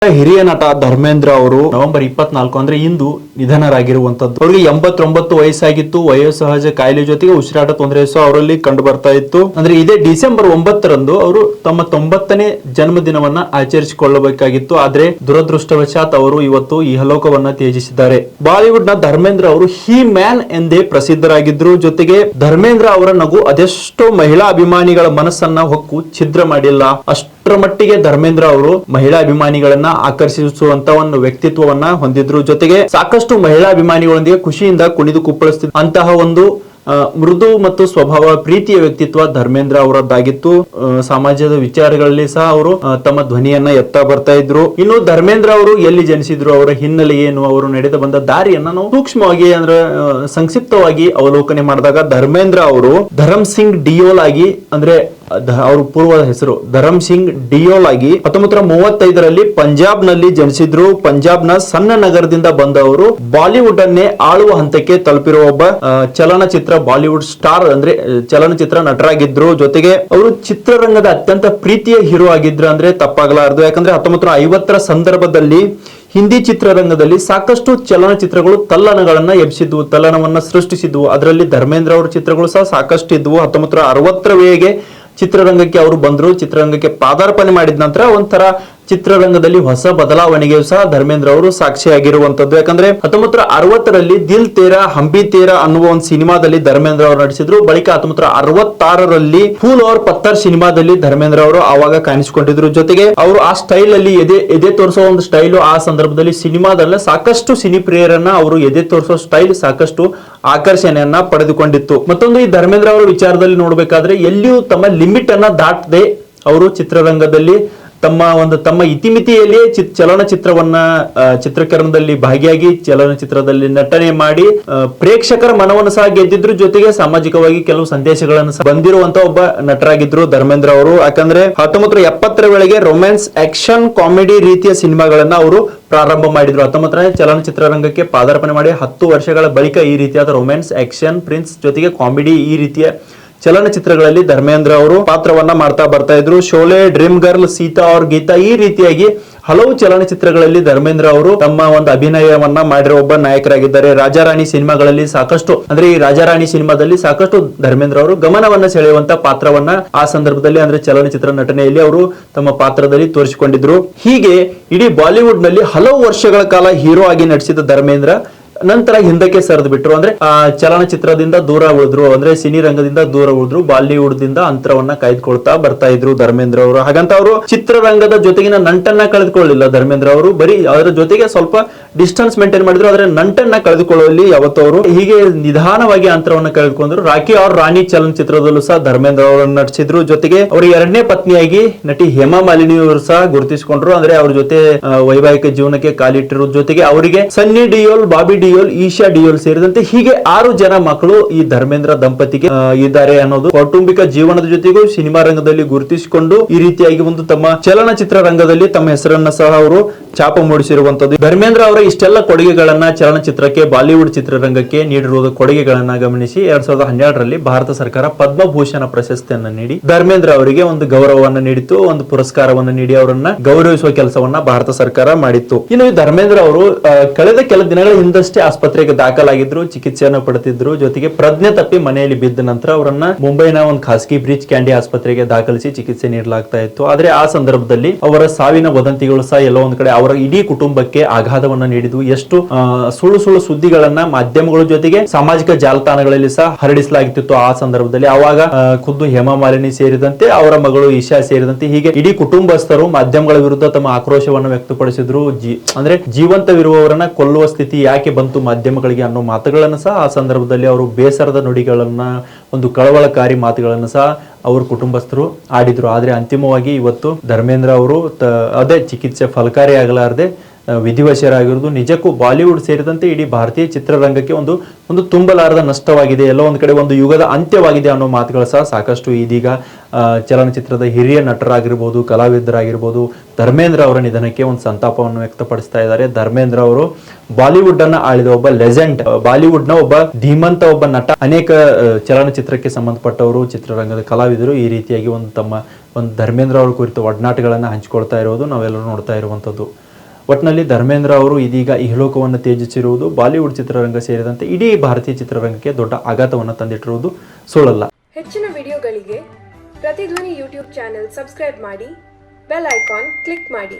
ಹಿರಿಯ ನಟ ಧರ್ಮೇಂದ್ರ ಅವರು ನವೆಂಬರ್ 24 ಅಂದ್ರೆ ಇಂದು ನಿಧನರಾಗಿರುವಂತದ್ದು. ಅವರಿಗೆ 89 ವಯಸ್ಸಾಗಿತ್ತು. ವಯೋಸಹಜ ಕಾಯಿಲೆ ಜೊತೆಗೆ ಉಸಿರಾಟ ತೊಂದರೆ ಸಹ ಅವರಲ್ಲಿ ಕಂಡು ಬರ್ತಾ ಇತ್ತು. ಅಂದ್ರೆ ಇದೇ ಡಿಸೆಂಬರ್ 9ರಂದು ಅವರು ತಮ್ಮ 90ನೇ ಜನ್ಮದಿನವನ್ನ ಆಚರಿಸಿಕೊಳ್ಳಬೇಕಾಗಿತ್ತು. ಆದ್ರೆ ದುರದೃಷ್ಟವಶಾತ್ ಅವರು ಇವತ್ತು ಇಹಲೋಕವನ್ನ ತ್ಯಜಿಸಿದ್ದಾರೆ. ಬಾಲಿವುಡ್ ನ ಧರ್ಮೇಂದ್ರ ಅವರು ಹಿ ಮ್ಯಾನ್ ಎಂದೇ ಪ್ರಸಿದ್ಧರಾಗಿದ್ರು. ಜೊತೆಗೆ ಧರ್ಮೇಂದ್ರ ಅವರ ನಗು ಅದೆಷ್ಟೋ ಮಹಿಳಾ ಅಭಿಮಾನಿಗಳ ಮನಸ್ಸನ್ನ ಹೊಕ್ಕು ಛಿದ್ರ ಮಾಡಿಲ್ಲ. ಅಷ್ಟರ ಮಟ್ಟಿಗೆ ಧರ್ಮೇಂದ್ರ ಅವರು ಮಹಿಳಾ ಅಭಿಮಾನಿಗಳನ್ನ ಆಕರ್ಷಿಸುವಂತ ಒಂದು ವ್ಯಕ್ತಿತ್ವವನ್ನ ಹೊಂದಿದ್ರು. ಜೊತೆಗೆ ಸಾಕಷ್ಟು ಮಹಿಳಾ ಅಭಿಮಾನಿಗಳೊಂದಿಗೆ ಖುಷಿಯಿಂದ ಕುಣಿದು ಕುಪ್ಪಳಿಸ್ತಿದ್ದ ಅಂತಹ ಒಂದು ಮೃದು ಮತ್ತು ಸ್ವಭಾವ ಪ್ರೀತಿಯ ವ್ಯಕ್ತಿತ್ವ ಧರ್ಮೇಂದ್ರ ಅವರದ್ದಾಗಿತ್ತು. ಸಮಾಜದ ವಿಚಾರಗಳಲ್ಲಿ ಸಹ ಅವರು ತಮ್ಮ ಧ್ವನಿಯನ್ನ ಎತ್ತಾ ಬರ್ತಾ ಇದ್ರು. ಇನ್ನು ಧರ್ಮೇಂದ್ರ ಅವರು ಎಲ್ಲಿ ಜನಿಸಿದ್ರು, ಅವರ ಹಿನ್ನೆಲೆ ಏನು, ಅವರು ನಡೆದು ಬಂದ ದಾರಿಯನ್ನ ನಾವು ಸೂಕ್ಷ್ಮವಾಗಿ ಅಂದ್ರೆ ಸಂಕ್ಷಿಪ್ತವಾಗಿ ಅವಲೋಕನೆ ಮಾಡಿದಾಗ ಧರ್ಮೇಂದ್ರ ಅವರು ಧರಮ್ ಸಿಂಗ್ ಡಿಯೋಲ್ ಆಗಿ ಅಂದ್ರೆ ಅವ್ರ ಪೂರ್ವದ ಹೆಸರು ಧರಮ್ ಸಿಂಗ್ ಡಿಯೋಲ್ ಆಗಿ 1935ರಲ್ಲಿ ಪಂಜಾಬ್ ನಲ್ಲಿ ಜನಿಸಿದ್ರು. ಪಂಜಾಬ್ ನ ಸಣ್ಣ ನಗರದಿಂದ ಬಂದವರು ಬಾಲಿವುಡ್ ಅನ್ನೇ ಆಳುವ ಹಂತಕ್ಕೆ ತಲುಪಿರುವ ಒಬ್ಬ ಚಲನಚಿತ್ರ ಬಾಲಿವುಡ್ ಸ್ಟಾರ್ ಅಂದ್ರೆ ಚಲನಚಿತ್ರ ನಟರಾಗಿದ್ರು. ಜೊತೆಗೆ ಅವರು ಚಿತ್ರರಂಗದ ಅತ್ಯಂತ ಪ್ರೀತಿಯ ಹೀರೋ ಆಗಿದ್ರು ಅಂದ್ರೆ ತಪ್ಪಾಗಲಾರದು. ಯಾಕಂದ್ರೆ 1950ರ ಸಂದರ್ಭದಲ್ಲಿ ಹಿಂದಿ ಚಿತ್ರರಂಗದಲ್ಲಿ ಸಾಕಷ್ಟು ಚಲನಚಿತ್ರಗಳು ತಲ್ಲಣಗಳನ್ನ ಎಬ್ಸಿದ್ವು, ತಲ್ಲಣವನ್ನ ಸೃಷ್ಟಿಸಿದ್ವು. ಅದರಲ್ಲಿ ಧರ್ಮೇಂದ್ರ ಅವರ ಚಿತ್ರಗಳು ಸಹ ಸಾಕಷ್ಟು ಇದ್ವು. 1960ರ ವೇಳೆಗೆ ಚಿತ್ರರಂಗಕ್ಕೆ ಅವರು ಬಂದ್ರು. ಚಿತ್ರರಂಗಕ್ಕೆ ಪಾದಾರ್ಪಣೆ ಮಾಡಿದ ನಂತರ ಒಂಥರ ಚಿತ್ರರಂಗದಲ್ಲಿ ಹೊಸ ಬದಲಾವಣೆಗೆ ಸಹ ಧರ್ಮೇಂದ್ರ ಅವರು ಸಾಕ್ಷಿಯಾಗಿರುವಂತದ್ದು. ಯಾಕಂದ್ರೆ 1960ರಲ್ಲಿ ದಿಲ್ ತೇರಾ ಹಂಬಿ ತೇರಾ ಅನ್ನುವ ಒಂದು ಸಿನಿಮಾದಲ್ಲಿ ಧರ್ಮೇಂದ್ರ ಅವರು ನಟಿಸಿದ್ರು. ಬಳಿಕ 1966ರಲ್ಲಿ ಫೂಲ್ ಔರ್ ಪತ್ತರ್ ಸಿನಿಮಾದಲ್ಲಿ ಧರ್ಮೇಂದ್ರ ಅವರು ಆವಾಗ ಕಾಣಿಸಿಕೊಂಡಿದ್ರು. ಜೊತೆಗೆ ಅವರು ಆ ಸ್ಟೈಲ್ ಅಲ್ಲಿ ಎದೆ ತೋರಿಸೋ ಒಂದು ಸ್ಟೈಲು ಆ ಸಂದರ್ಭದಲ್ಲಿ ಸಿನಿಮಾದಲ್ಲ ಸಾಕಷ್ಟು ಸಿನಿ ಪ್ರಿಯರನ್ನ ಅವರು ಎದೆ ತೋರಿಸೋ ಸ್ಟೈಲ್ ಸಾಕಷ್ಟು ಆಕರ್ಷಣೆಯನ್ನ ಪಡೆದುಕೊಂಡಿತ್ತು. ಮತ್ತೊಂದು ಈ ಧರ್ಮೇಂದ್ರ ಅವರ ವಿಚಾರದಲ್ಲಿ ನೋಡ್ಬೇಕಾದ್ರೆ ಎಲ್ಲಿಯೂ ತಮ್ಮ ಲಿಮಿಟ್ ಅನ್ನ ದಾಟದೆ ಅವರು ಚಿತ್ರರಂಗದಲ್ಲಿ ತಮ್ಮ ಇತಿಮಿತಿಯಲ್ಲಿಯೇ ಚಲನಚಿತ್ರವನ್ನ ಚಿತ್ರೀಕರಣದಲ್ಲಿ ಭಾಗಿಯಾಗಿ ಚಲನಚಿತ್ರದಲ್ಲಿ ನಟನೆ ಮಾಡಿ ಪ್ರೇಕ್ಷಕರ ಮನವನ್ನು ಸಹ ಗೆದ್ದಿದ್ರು. ಜೊತೆಗೆ ಸಾಮಾಜಿಕವಾಗಿ ಕೆಲವು ಸಂದೇಶಗಳನ್ನು ಸಹ ಬಂದಿರುವಂತ ಒಬ್ಬ ನಟರಾಗಿದ್ರು ಧರ್ಮೇಂದ್ರ ಅವರು. ಯಾಕಂದ್ರೆ 1970ರ ವೇಳೆಗೆ ರೊಮ್ಯಾನ್ಸ್ ಆಕ್ಷನ್ ಕಾಮಿಡಿ ರೀತಿಯ ಸಿನಿಮಾಗಳನ್ನ ಅವರು ಪ್ರಾರಂಭ ಮಾಡಿದ್ರು. 19ನೇ ಚಲನಚಿತ್ರರಂಗಕ್ಕೆ ಪಾದಾರ್ಪಣೆ ಮಾಡಿ 10 ವರ್ಷಗಳ ಬಳಿಕ ಈ ರೀತಿಯಾದ ರೊಮ್ಯಾನ್ಸ್ ಆಕ್ಷನ್ ಪ್ರಿನ್ಸ್ ಜೊತೆಗೆ ಕಾಮಿಡಿ ಈ ರೀತಿಯ ಚಲನಚಿತ್ರಗಳಲ್ಲಿ ಧರ್ಮೇಂದ್ರ ಅವರು ಪಾತ್ರವನ್ನ ಮಾಡ್ತಾ ಬರ್ತಾ ಇದ್ರು. ಶೋಲೆ, ಡ್ರೀಮ್ ಗರ್ಲ್, ಸೀತಾ और ಗೀತಾ ಈ ರೀತಿಯಾಗಿ ಹಲವು ಚಲನಚಿತ್ರಗಳಲ್ಲಿ ಧರ್ಮೇಂದ್ರ ಅವರು ತಮ್ಮ ಒಂದು ಅಭಿನಯವನ್ನ ಮಾಡಿರೋ ಒಬ್ಬ ನಾಯಕರಾಗಿದ್ದಾರೆ. ರಾಜಾರಾಣಿ ಸಿನಿಮಾಗಳಲ್ಲಿ ಸಾಕಷ್ಟು ಅಂದ್ರೆ ಈ ರಾಜಾರಾಣಿ ಸಿನಿಮಾದಲ್ಲಿ ಸಾಕಷ್ಟು ಧರ್ಮೇಂದ್ರ ಅವರು ಗಮನವನ್ನ ಸೆಳೆಯುವಂತ ಪಾತ್ರವನ್ನ ಆ ಸಂದರ್ಭದಲ್ಲಿ ಅಂದ್ರೆ ಚಲನಚಿತ್ರ ನಟನೆಯಲ್ಲಿ ಅವರು ತಮ್ಮ ಪಾತ್ರದಲ್ಲಿ ತೋರಿಸಿಕೊಂಡಿದ್ರು. ಹೀಗೆ ಇಡೀ ಬಾಲಿವುಡ್ ನಲ್ಲಿ ಹಲವು ವರ್ಷಗಳ ಕಾಲ ಹೀರೋ ಆಗಿ ನಟಿಸಿದ ಧರ್ಮೇಂದ್ರ ನಂತರ ಹಿಂದಕ್ಕೆ ಸರಿದು ಬಿಟ್ರು. ಅಂದ್ರೆ ಚಲನಚಿತ್ರದಿಂದ ದೂರ ಉಳಿದ್ರು, ಅಂದ್ರೆ ಸಿನಿ ರಂಗದಿಂದ ದೂರ ಉಳಿದ್ರು, ಬಾಲಿವುಡ್ ದಿಂದ ಅಂತರವನ್ನ ಕಾಯ್ದುಕೊಳ್ತಾ ಬರ್ತಾ ಇದ್ರು ಧರ್ಮೇಂದ್ರ ಅವರು. ಹಾಗಂತ ಅವರು ಚಿತ್ರರಂಗದ ಜೊತೆಗಿನ ನಂಟನ್ನ ಕಳೆದುಕೊಳ್ಳಿಲ್ಲ ಧರ್ಮೇಂದ್ರ ಅವರು. ಬರೀ ಅದರ ಜೊತೆಗೆ ಸ್ವಲ್ಪ ಡಿಸ್ಟೆನ್ಸ್ ಮೇಂಟೈನ್ ಮಾಡಿದ್ರು, ಆದ್ರೆ ನಂಟನ್ನ ಕಳೆದುಕೊಳ್ಳುವಲ್ಲಿ ಯಾವತ್ತೂ ಅವರು ಹೀಗೆ ನಿಧಾನವಾಗಿ ಅಂತರವನ್ನ ಕಳೆದುಕೊಂಡ್ರು. ರಾಖಿ और ರಾಣಿ ಚಲನಚಿತ್ರದಲ್ಲೂ ಸಹ ಧರ್ಮೇಂದ್ರ ಅವರನ್ನು ನಟಿಸಿದ್ರು. ಜೊತೆಗೆ ಅವರ 2ನೇ ಪತ್ನಿಯಾಗಿ ನಟಿ ಹೇಮಾ ಮಾಲಿನಿ ಅವರು ಸಹ ಗುರುತಿಸಿಕೊಂಡ್ರು. ಅಂದ್ರೆ ಅವ್ರ ಜೊತೆ ವೈವಾಹಿಕ ಜೀವನಕ್ಕೆ ಕಾಲಿಟ್ಟಿರೋದ್ರ ಜೊತೆಗೆ ಅವರಿಗೆ ಸನ್ನಿ ಡಿಯೋಲ್, ಬಾಬಿ ಡಿಯೋಲ್, ಈಶಾ ಡಿಯೋಲ್ ಸೇರಿದಂತೆ ಹೀಗೆ 6 ಜನ ಮಕ್ಕಳು ಈ ಧರ್ಮೇಂದ್ರ ದಂಪತಿಗೆ ಇದ್ದಾರೆ ಅನ್ನೋದು ಕೌಟುಂಬಿಕ ಜೀವನದ ಜೊತೆಗೂ ಸಿನಿಮಾ ರಂಗದಲ್ಲಿ ಗುರುತಿಸಿಕೊಂಡು ಈ ರೀತಿಯಾಗಿ ಒಂದು ತಮ್ಮ ಚಲನಚಿತ್ರ ರಂಗದಲ್ಲಿ ತಮ್ಮ ಹೆಸರನ್ನ ಸಹ ಅವರು ಛಾಪ ಮೂಡಿಸಿರುವಂತದ್ದು. ಧರ್ಮೇಂದ್ರ ಅವರ ಇಷ್ಟೆಲ್ಲ ಕೊಡುಗೆಗಳನ್ನ ಚಲನಚಿತ್ರಕ್ಕೆ ಬಾಲಿವುಡ್ ಚಿತ್ರರಂಗಕ್ಕೆ ನೀಡಿರುವ ಕೊಡುಗೆಗಳನ್ನ ಗಮನಿಸಿ 2012ರಲ್ಲಿ ಭಾರತ ಸರ್ಕಾರ ಪದ್ಮಭೂಷಣ ಪ್ರಶಸ್ತಿಯನ್ನ ನೀಡಿ ಧರ್ಮೇಂದ್ರ ಅವರಿಗೆ ಒಂದು ಗೌರವವನ್ನು ನೀಡಿತು, ಒಂದು ಪುರಸ್ಕಾರವನ್ನು ನೀಡಿ ಅವರನ್ನ ಗೌರವಿಸುವ ಕೆಲಸವನ್ನ ಭಾರತ ಸರ್ಕಾರ ಮಾಡಿತ್ತು. ಇನ್ನು ಈ ಧರ್ಮೇಂದ್ರ ಅವರು ಕಳೆದ ಕೆಲ ದಿನಗಳ ಹಿಂದಷ್ಟೇ ಆಸ್ಪತ್ರೆಗೆ ದಾಖಲಾಗಿದ್ರು, ಚಿಕಿತ್ಸೆಯನ್ನು ಪಡೆದಿದ್ರು. ಜೊತೆಗೆ ಪ್ರಜ್ಞೆ ತಪ್ಪಿ ಮನೆಯಲ್ಲಿ ಬಿದ್ದ ನಂತರ ಅವರನ್ನ ಮುಂಬೈನ ಒಂದು ಖಾಸಗಿ ಬ್ರಿಚ್ ಕ್ಯಾಂಡಿ ಆಸ್ಪತ್ರೆಗೆ ದಾಖಲಿಸಿ ಚಿಕಿತ್ಸೆ ನೀಡಲಾಗ್ತಾ ಇತ್ತು. ಆದ್ರೆ ಆ ಸಂದರ್ಭದಲ್ಲಿ ಅವರ ಸಾವಿನ ವದಂತಿಗಳು ಸಹ ಎಲ್ಲೋ ಒಂದ್ ಕಡೆ ಅವರ ಇಡೀ ಕುಟುಂಬಕ್ಕೆ ಆಘಾತವನ್ನ ನೀಡಿದ್ವು. ಎಷ್ಟು ಸುಳ್ಳು ಸುದ್ದಿಗಳನ್ನ ಮಾಧ್ಯಮಗಳ ಜೊತೆಗೆ ಸಾಮಾಜಿಕ ಜಾಲತಾಣಗಳಲ್ಲಿ ಸಹ ಹರಡಿಸಲಾಗುತ್ತಿತ್ತು ಆ ಸಂದರ್ಭದಲ್ಲಿ. ಆವಾಗ ಖುದ್ದು ಹೇಮಾ ಮಾಲಿನಿ ಸೇರಿದಂತೆ ಅವರ ಮಗಳು ಈಶಾ ಸೇರಿದಂತೆ ಹೀಗೆ ಇಡೀ ಕುಟುಂಬಸ್ಥರು ಮಾಧ್ಯಮಗಳ ವಿರುದ್ಧ ತಮ್ಮ ಆಕ್ರೋಶವನ್ನು ವ್ಯಕ್ತಪಡಿಸಿದ್ರು. ಅಂದ್ರೆ ಜೀವಂತವಿರುವವರನ್ನ ಕೊಲ್ಲುವ ಸ್ಥಿತಿ ಯಾಕೆ ಬಂತು ಮಾಧ್ಯಮಗಳಿಗೆ ಅನ್ನೋ ಮಾತುಗಳನ್ನು ಸಹ ಆ ಸಂದರ್ಭದಲ್ಲಿ ಅವರು ಬೇಸರದ ನುಡಿಗಳನ್ನ, ಒಂದು ಕಳವಳಕಾರಿ ಮಾತುಗಳನ್ನು ಸಹ ಅವ್ರ ಕುಟುಂಬಸ್ಥರು ಆಡಿದ್ರು. ಆದ್ರೆ ಅಂತಿಮವಾಗಿ ಇವತ್ತು ಧರ್ಮೇಂದ್ರ ಅವರು ಅದೇ ಚಿಕಿತ್ಸೆ ಫಲಕಾರಿ ಆಗಲಾರದೆ ವಿಧಿವಶರಾಗಿರುವುದು ನಿಜಕ್ಕೂ ಬಾಲಿವುಡ್ ಸೇರಿದಂತೆ ಇಡೀ ಭಾರತೀಯ ಚಿತ್ರರಂಗಕ್ಕೆ ಒಂದು ತುಂಬಲಾರದ ನಷ್ಟವಾಗಿದೆ. ಎಲ್ಲೋ ಒಂದ್ ಕಡೆ ಒಂದು ಯುಗದ ಅಂತ್ಯವಾಗಿದೆ ಅನ್ನೋ ಮಾತುಗಳು ಸಹ ಸಾಕಷ್ಟು ಇದೀಗ ಚಲನಚಿತ್ರದ ಹಿರಿಯ ನಟರಾಗಿರ್ಬೋದು, ಕಲಾವಿದರಾಗಿರ್ಬೋದು ಧರ್ಮೇಂದ್ರ ಅವರ ನಿಧನಕ್ಕೆ ಒಂದು ಸಂತಾಪವನ್ನು ವ್ಯಕ್ತಪಡಿಸ್ತಾ ಇದ್ದಾರೆ. ಧರ್ಮೇಂದ್ರ ಅವರು ಬಾಲಿವುಡ್ ಅನ್ನ ಆಳಿದ ಒಬ್ಬ ಲೆಜೆಂಡ್, ಬಾಲಿವುಡ್ ನ ಒಬ್ಬ ಧೀಮಂತ ಒಬ್ಬ ನಟ. ಅನೇಕ ಚಲನಚಿತ್ರಕ್ಕೆ ಸಂಬಂಧಪಟ್ಟವರು, ಚಿತ್ರರಂಗದ ಕಲಾವಿದರು ಈ ರೀತಿಯಾಗಿ ಒಂದು ಧರ್ಮೇಂದ್ರ ಅವರ ಕುರಿತು ಒಡನಾಟಗಳನ್ನ ಹಂಚಿಕೊಳ್ತಾ ಇರೋದು ನಾವೆಲ್ಲರೂ ನೋಡ್ತಾ ಇರುವಂತದ್ದು. ಒಟ್ಟಿನಲ್ಲಿ ಧರ್ಮೇಂದ್ರ ಅವರು ಇದೀಗ ಇಹಲೋಕವನ್ನು ತ್ಯಜಿಸಿರುವುದು ಬಾಲಿವುಡ್ ಚಿತ್ರರಂಗ ಸೇರಿದಂತೆ ಇಡೀ ಭಾರತೀಯ ಚಿತ್ರರಂಗಕ್ಕೆ ದೊಡ್ಡ ಆಘಾತವನ್ನು ತಂದಿಟ್ಟಿರುವುದು ಸುಳ್ಳಲ್ಲ. ಹೆಚ್ಚಿನ ವಿಡಿಯೋಗಳಿಗೆ ಪ್ರತಿಧ್ವನಿ ಯೂಟ್ಯೂಬ್ ಚಾನೆಲ್ ಸಬ್ಸ್ಕ್ರೈಬ್ ಮಾಡಿ, ಬೆಲ್ ಐಕಾನ್ ಕ್ಲಿಕ್ ಮಾಡಿ.